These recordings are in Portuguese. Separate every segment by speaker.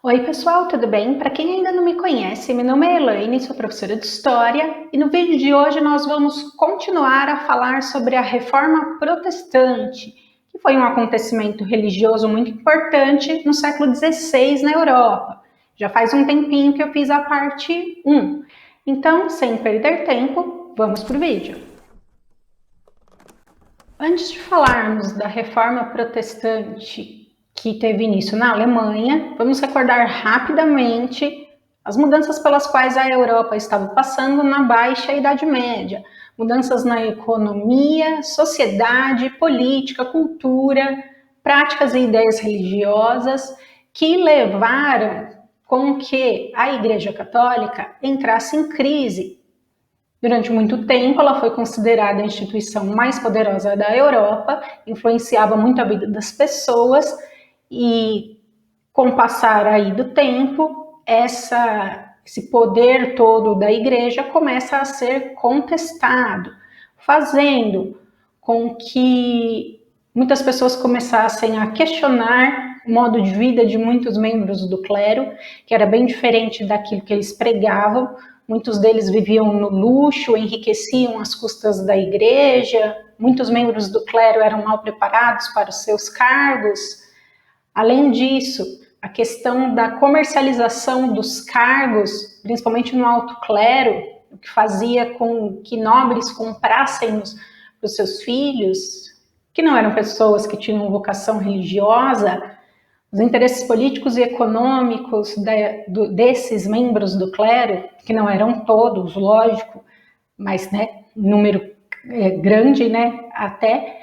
Speaker 1: Oi pessoal, tudo bem? Para quem ainda não me conhece, meu nome é Elaine, sou professora de História e no vídeo de hoje nós vamos continuar a falar sobre a Reforma Protestante, que foi um acontecimento religioso muito importante no século XVI na Europa. Já faz um tempinho que eu fiz a parte 1, então sem perder tempo, vamos para o vídeo. Antes de falarmos da Reforma Protestante que teve início na Alemanha, vamos recordar rapidamente as mudanças pelas quais a Europa estava passando na Baixa Idade Média. Mudanças na economia, sociedade, política, cultura, práticas e ideias religiosas que levaram com que a Igreja Católica entrasse em crise. Durante muito tempo, ela foi considerada a instituição mais poderosa da Europa, influenciava muito a vida das pessoas e, com o passar aí do tempo, esse poder todo da igreja começa a ser contestado, fazendo com que muitas pessoas começassem a questionar o modo de vida de muitos membros do clero, que era bem diferente daquilo que eles pregavam. Muitos deles viviam no luxo, enriqueciam às custas da igreja, muitos membros do clero eram mal preparados para os seus cargos. Além disso, a questão da comercialização dos cargos, principalmente no alto clero, o que fazia com que nobres comprassem para os seus filhos, que não eram pessoas que tinham vocação religiosa. Os interesses políticos e econômicos desses membros do clero, que não eram todos, lógico, mas número grande, até,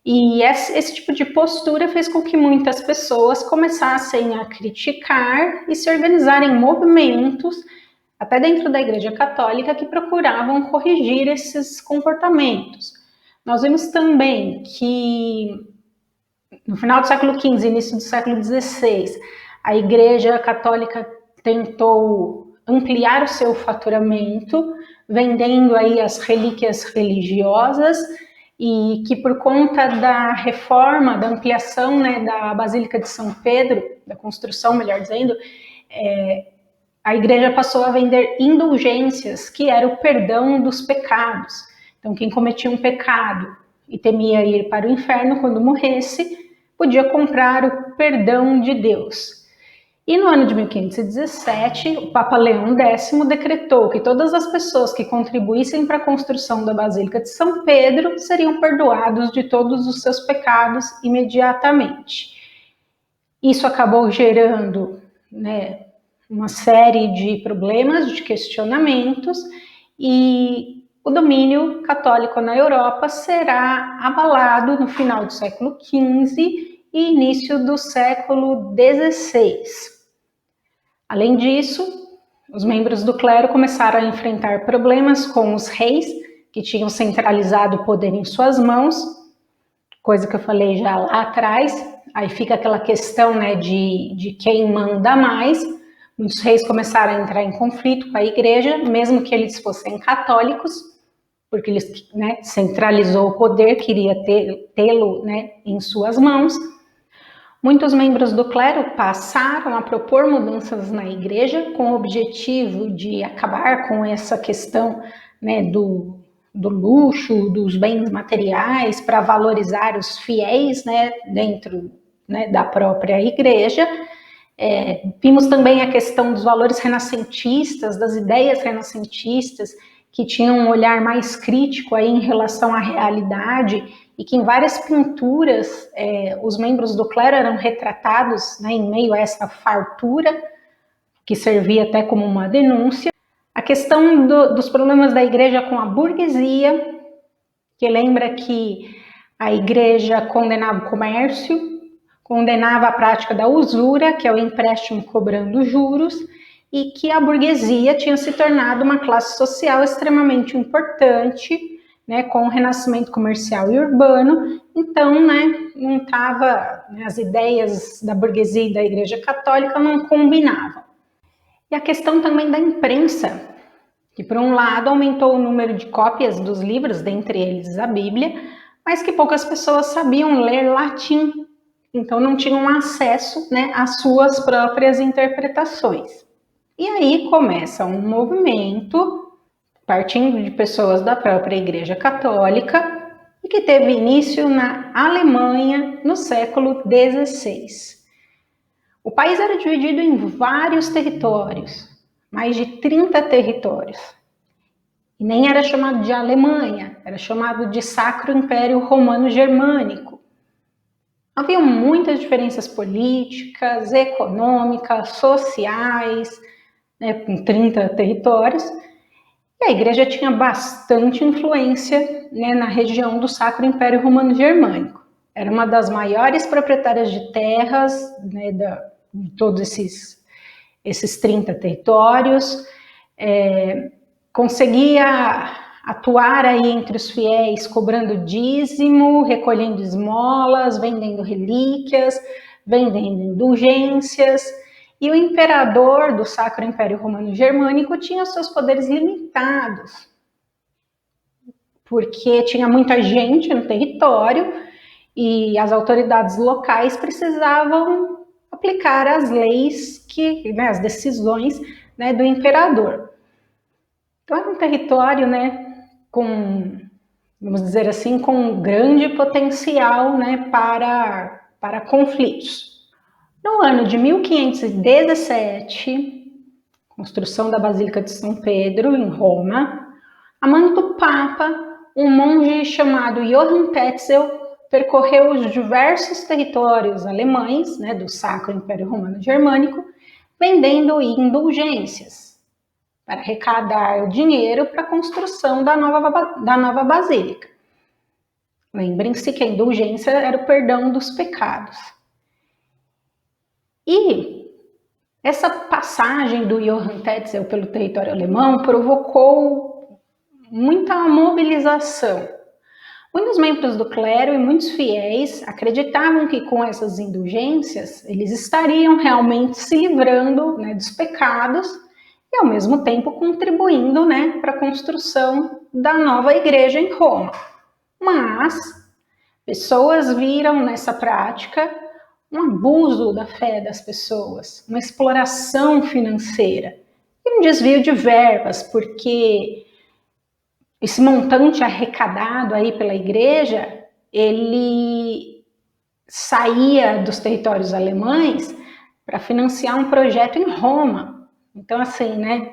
Speaker 1: e esse tipo de postura fez com que muitas pessoas começassem a criticar e se organizarem em movimentos, até dentro da Igreja Católica, que procuravam corrigir esses comportamentos. Nós vimos também que no final do século XV, início do século XVI, a Igreja Católica tentou ampliar o seu faturamento, vendendo aí as relíquias religiosas, e que por conta da reforma, da ampliação da Basílica de São Pedro, da construção, melhor dizendo, a Igreja passou a vender indulgências, que era o perdão dos pecados. Então, quem cometia um pecado e temia ir para o inferno quando morresse, podia comprar o perdão de Deus. E no ano de 1517, o Papa Leão X decretou que todas as pessoas que contribuíssem para a construção da Basílica de São Pedro seriam perdoados de todos os seus pecados imediatamente. Isso acabou gerando uma série de problemas, de questionamentos, e o domínio católico na Europa será abalado no final do século XV e início do século XVI. Além disso, os membros do clero começaram a enfrentar problemas com os reis, que tinham centralizado o poder em suas mãos, coisa que eu falei já lá atrás. Aí fica aquela questão de quem manda mais. Muitos reis começaram a entrar em conflito com a igreja, mesmo que eles fossem católicos, porque eles centralizou o poder, queria tê-lo em suas mãos. Muitos membros do clero passaram a propor mudanças na igreja com o objetivo de acabar com essa questão do luxo, dos bens materiais, para valorizar os fiéis dentro da própria igreja. Vimos também a questão dos valores renascentistas, das ideias renascentistas, que tinham um olhar mais crítico aí em relação à realidade, e que em várias pinturas os membros do clero eram retratados em meio a essa fartura, que servia até como uma denúncia. A questão dos problemas da igreja com a burguesia, que lembra que a igreja condenava o comércio, condenava a prática da usura, que é o empréstimo cobrando juros, e que a burguesia tinha se tornado uma classe social extremamente importante, com o renascimento comercial e urbano. Então, não estava, as ideias da burguesia e da Igreja Católica não combinavam. E a questão também da imprensa, que por um lado aumentou o número de cópias dos livros, dentre eles a Bíblia, mas que poucas pessoas sabiam ler latim. então não tinham acesso, né, às suas próprias interpretações. E aí começa um movimento, partindo de pessoas da própria Igreja Católica, e que teve início na Alemanha no século XVI. O país era dividido em vários territórios, mais de 30 territórios. E nem era chamado de Alemanha, era chamado de Sacro Império Romano Germânico. Havia muitas diferenças políticas, econômicas, sociais, né, com 30 territórios, e a igreja tinha bastante influência, né, na região do Sacro Império Romano Germânico. Era uma das maiores proprietárias de terras, né, de todos esses 30 territórios, conseguia atuar aí entre os fiéis, cobrando dízimo, recolhendo esmolas, vendendo relíquias, vendendo indulgências. E o imperador do Sacro Império Romano Germânico tinha seus poderes limitados, porque tinha muita gente no território e as autoridades locais precisavam aplicar as leis, né, as decisões, né, do imperador. Então era um território, né, com, vamos dizer assim, com um grande potencial, né, para conflitos. No ano de 1517, construção da Basílica de São Pedro, em Roma, a mando do Papa, um monge chamado Johann Tetzel percorreu os diversos territórios alemães, né, do Sacro Império Romano Germânico, vendendo indulgências para arrecadar o dinheiro para a construção da nova basílica. Lembrem-se que a indulgência era o perdão dos pecados. E essa passagem do Johann Tetzel pelo território alemão provocou muita mobilização. Muitos membros do clero e muitos fiéis acreditavam que com essas indulgências eles estariam realmente se livrando, né, dos pecados e ao mesmo tempo contribuindo, né, para a construção da nova igreja em Roma. Mas pessoas viram nessa prática um abuso da fé das pessoas, uma exploração financeira e um desvio de verbas, porque esse montante arrecadado aí pela igreja, ele saía dos territórios alemães para financiar um projeto em Roma. Então, assim, né,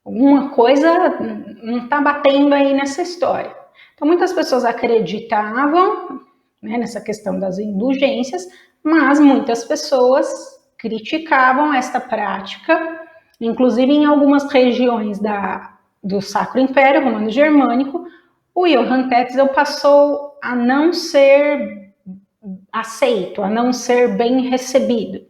Speaker 1: alguma coisa não está batendo aí nessa história. Então, muitas pessoas acreditavam, né, nessa questão das indulgências, mas muitas pessoas criticavam esta prática, inclusive em algumas regiões do Sacro Império Romano Germânico, o Johann Tetzel passou a não ser aceito, a não ser bem recebido.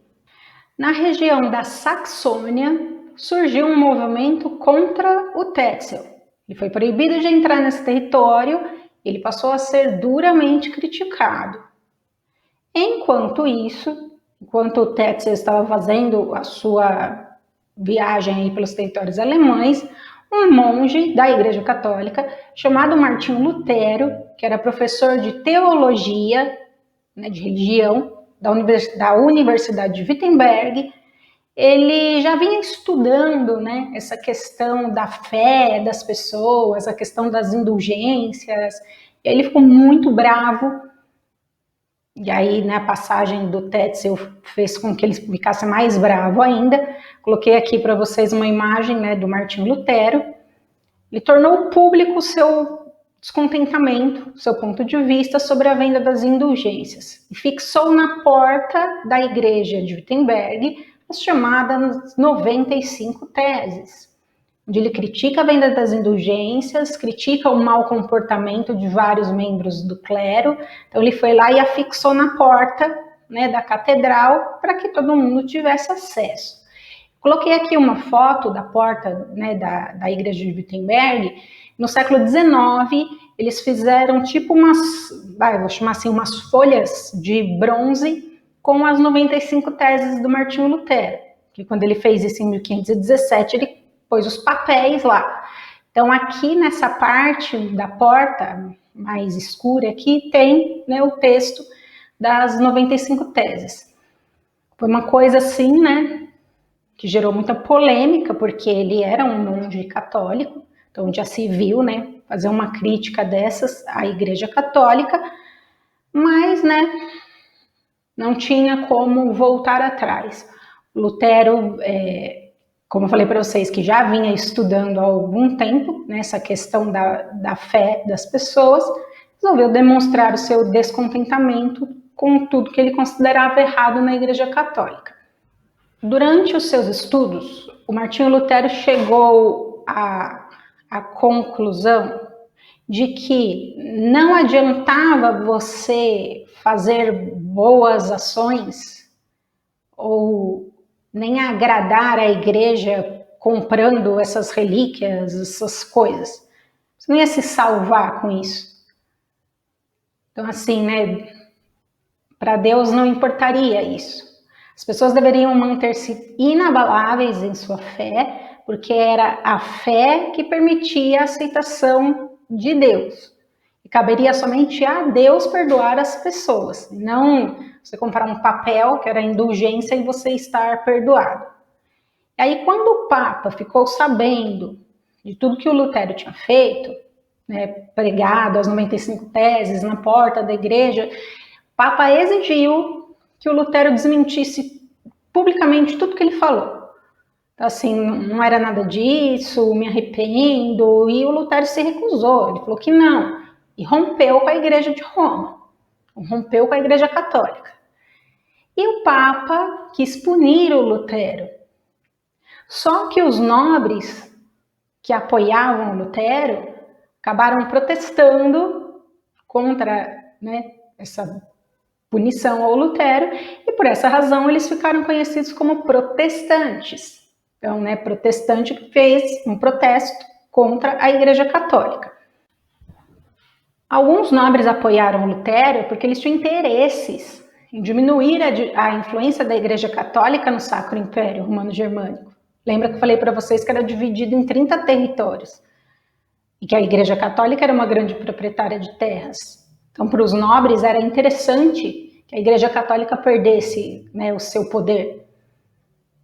Speaker 1: Na região da Saxônia, surgiu um movimento contra o Tetzel. Ele foi proibido de entrar nesse território, ele passou a ser duramente criticado. Enquanto isso, enquanto o Tetzel estava fazendo a sua viagem aí pelos territórios alemães, um monge da Igreja Católica, chamado Martinho Lutero, que era professor de teologia, né, de religião, da Universidade de Wittenberg, ele já vinha estudando, né, essa questão da fé das pessoas, a questão das indulgências, e aí ele ficou muito bravo. E aí, né, a passagem do Tetzel fez com que ele ficasse mais bravo ainda. Coloquei aqui para vocês uma imagem, né, do Martinho Lutero. Ele tornou público o seu descontentamento, seu ponto de vista sobre a venda das indulgências. E fixou na porta da igreja de Wittenberg as chamadas 95 teses, onde ele critica a venda das indulgências, critica o mau comportamento de vários membros do clero. Então ele foi lá e afixou na porta, né, da catedral para que todo mundo tivesse acesso. Coloquei aqui uma foto da porta, né, da igreja de Wittenberg. No século XIX, eles fizeram tipo vou chamar assim, umas folhas de bronze com as 95 teses do Martinho Lutero, que quando ele fez isso em 1517, ele pôs os papéis lá. Então aqui nessa parte da porta mais escura aqui tem, né, o texto das 95 teses. Foi uma coisa assim, né, que gerou muita polêmica, porque ele era um monge católico, então já se viu, né, fazer uma crítica dessas à Igreja Católica, mas, né, não tinha como voltar atrás. Lutero, como eu falei para vocês, que já vinha estudando há algum tempo, né, essa questão da fé das pessoas, resolveu demonstrar o seu descontentamento com tudo que ele considerava errado na Igreja Católica. Durante os seus estudos, o Martinho Lutero chegou à conclusão de que não adiantava você fazer boas ações ou nem agradar a igreja comprando essas relíquias, essas coisas. Você não ia se salvar com isso. Então, assim, né, para Deus não importaria isso. As pessoas deveriam manter-se inabaláveis em sua fé, porque era a fé que permitia a aceitação de Deus. E caberia somente a Deus perdoar as pessoas, não você comprar um papel que era indulgência e você estar perdoado. E aí, quando o Papa ficou sabendo de tudo que o Lutero tinha feito, né, pregado as 95 teses na porta da igreja, o Papa exigiu que o Lutero desmentisse publicamente tudo que ele falou. Então, assim, não era nada disso, me arrependo, e o Lutero se recusou, ele falou que não, e rompeu com a Igreja de Roma, rompeu com a Igreja Católica. E o Papa quis punir o Lutero. Só que os nobres que apoiavam o Lutero acabaram protestando contra, né, essa punição ao Lutero, e por essa razão eles ficaram conhecidos como protestantes. Então, né, protestante que fez um protesto contra a Igreja Católica. Alguns nobres apoiaram Lutero porque eles tinham interesses em diminuir a influência da Igreja Católica no Sacro Império Romano-Germânico. Lembra que eu falei para vocês que era dividido em 30 territórios e que a Igreja Católica era uma grande proprietária de terras. Então, para os nobres era interessante que a Igreja Católica perdesse, né, o seu poder.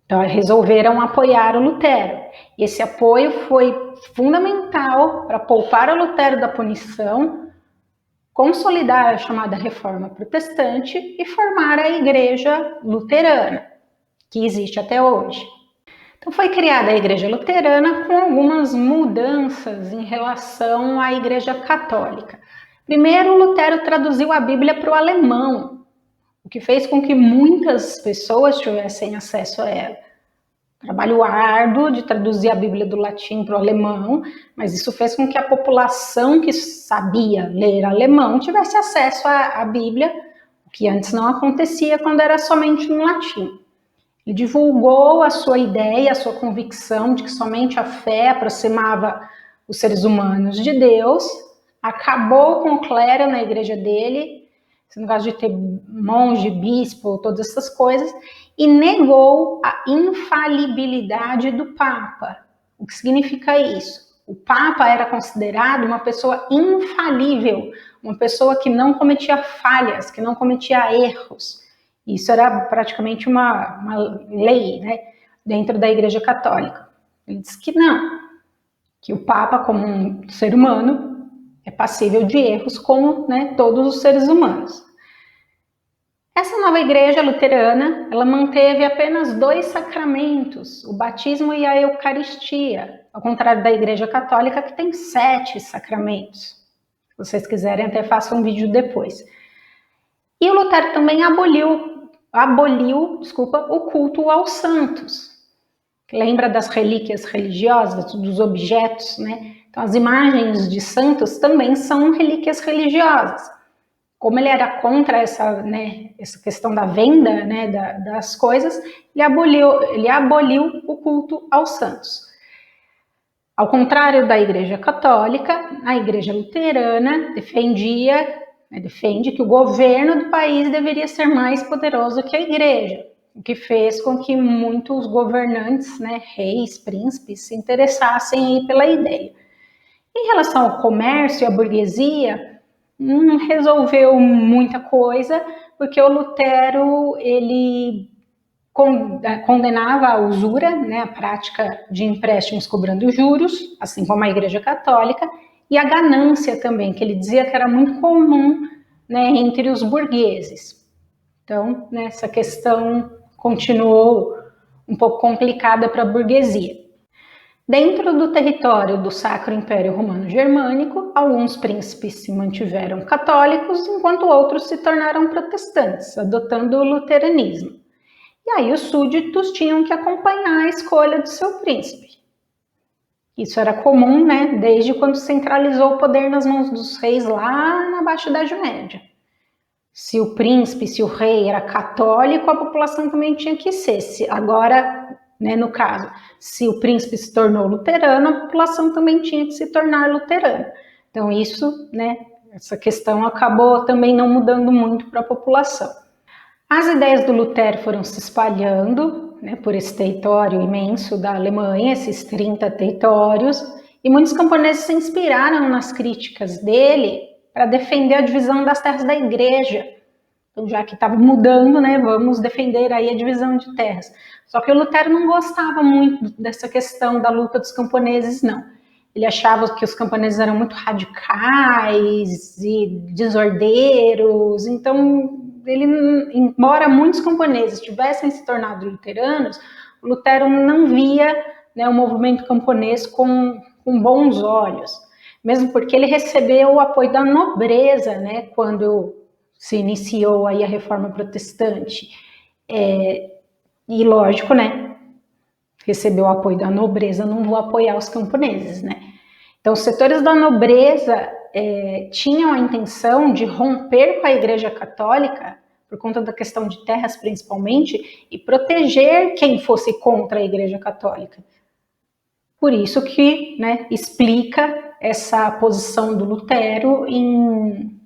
Speaker 1: Então, resolveram apoiar o Lutero. E esse apoio foi fundamental para poupar o Lutero da punição, consolidar a chamada Reforma Protestante e formar a Igreja Luterana, que existe até hoje. Então, foi criada a Igreja Luterana com algumas mudanças em relação à Igreja Católica. Primeiro, Lutero traduziu a Bíblia para o alemão, o que fez com que muitas pessoas tivessem acesso a ela. Trabalho árduo de traduzir a Bíblia do latim para o alemão, mas isso fez com que a população que sabia ler alemão tivesse acesso à Bíblia, o que antes não acontecia quando era somente no latim. Ele divulgou a sua ideia, a sua convicção de que somente a fé aproximava os seres humanos de Deus, acabou com o clero na igreja dele, esse negócio de ter monge, bispo, todas essas coisas, e negou a infalibilidade do Papa. O que significa isso? O Papa era considerado uma pessoa infalível, uma pessoa que não cometia falhas, que não cometia erros. Isso era praticamente uma lei, né, dentro da Igreja Católica. Ele disse que não, que o Papa, como um ser humano, é passível de erros como, né, todos os seres humanos. Essa nova igreja luterana, ela manteve apenas 2 sacramentos, o batismo e a Eucaristia, ao contrário da Igreja Católica, que tem 7 sacramentos. Se vocês quiserem, até façam um vídeo depois. E o Lutero também aboliu o culto aos santos. Lembra das relíquias religiosas, dos objetos, né? Então, as imagens de santos também são relíquias religiosas. Como ele era contra essa questão da venda, né, das coisas, ele aboliu o culto aos santos. Ao contrário da Igreja Católica, a Igreja Luterana defende que o governo do país deveria ser mais poderoso que a Igreja, o que fez com que muitos governantes, né, reis, príncipes, se interessassem aí pela ideia. Em relação ao comércio e à burguesia, não resolveu muita coisa, porque o Lutero, ele condenava a usura, né, a prática de empréstimos cobrando juros, assim como a Igreja Católica, e a ganância também, que ele dizia que era muito comum, né, entre os burgueses. Então, né, essa questão continuou um pouco complicada para a burguesia. Dentro do território do Sacro Império Romano Germânico, alguns príncipes se mantiveram católicos, enquanto outros se tornaram protestantes, adotando o luteranismo. E aí os súditos tinham que acompanhar a escolha do seu príncipe. Isso era comum, né, desde quando centralizou o poder nas mãos dos reis lá na Baixa Idade Média. Se o príncipe, se o rei era católico, a população também tinha que ser. Agora, né, no caso, se o príncipe se tornou luterano, a população também tinha que se tornar luterana. Então isso, né, essa questão acabou também não mudando muito para a população. As ideias do Lutero foram se espalhando, né, por esse território imenso da Alemanha, esses 30 territórios, e muitos camponeses se inspiraram nas críticas dele para defender a divisão das terras da igreja. Então, já que estava mudando, né, vamos defender aí a divisão de terras. Só que o Lutero não gostava muito dessa questão da luta dos camponeses, não. Ele achava que os camponeses eram muito radicais e desordeiros, então ele, embora muitos camponeses tivessem se tornado luteranos, o Lutero não via, né, o movimento camponês com bons olhos, mesmo porque ele recebeu o apoio da nobreza, né, quando se iniciou aí a Reforma Protestante. E lógico, né, recebeu o apoio da nobreza, não vou apoiar os camponeses, né. Então, os setores da nobreza tinham a intenção de romper com a Igreja Católica, por conta da questão de terras principalmente, e proteger quem fosse contra a Igreja Católica. Por isso que, né, explica essa posição do Lutero em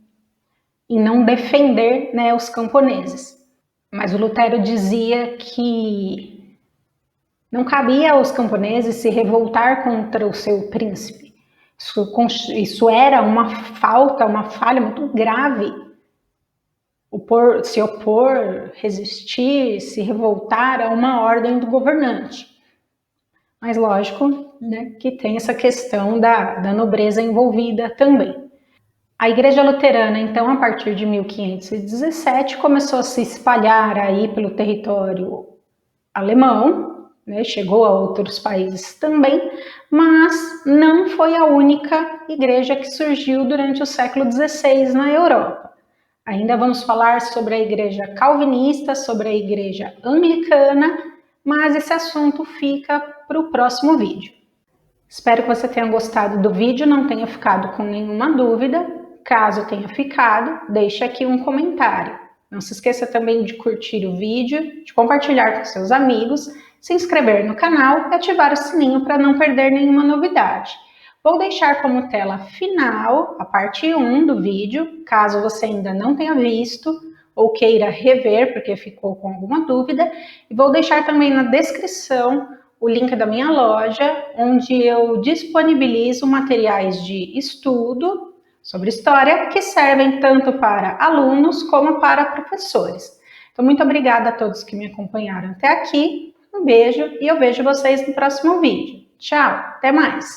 Speaker 1: não defender, né, os camponeses. Mas o Lutero dizia que não cabia aos camponeses se revoltar contra o seu príncipe. Isso era uma falta, uma falha muito grave. Se opor, resistir, se revoltar a uma ordem do governante. Mas lógico, né, que tem essa questão da nobreza envolvida também. A Igreja Luterana, então, a partir de 1517, começou a se espalhar aí pelo território alemão, né, chegou a outros países também, mas não foi a única igreja que surgiu durante o século XVI na Europa. Ainda vamos falar sobre a igreja calvinista, sobre a igreja anglicana, mas esse assunto fica para o próximo vídeo. Espero que você tenha gostado do vídeo, não tenha ficado com nenhuma dúvida. Caso tenha ficado, deixe aqui um comentário. Não se esqueça também de curtir o vídeo, de compartilhar com seus amigos, se inscrever no canal e ativar o sininho para não perder nenhuma novidade. Vou deixar como tela final a parte 1 do vídeo, caso você ainda não tenha visto ou queira rever porque ficou com alguma dúvida. E vou deixar também na descrição o link da minha loja, onde eu disponibilizo materiais de estudo sobre história que servem tanto para alunos como para professores. Então, muito obrigada a todos que me acompanharam até aqui. Um beijo e eu vejo vocês no próximo vídeo. Tchau, até mais!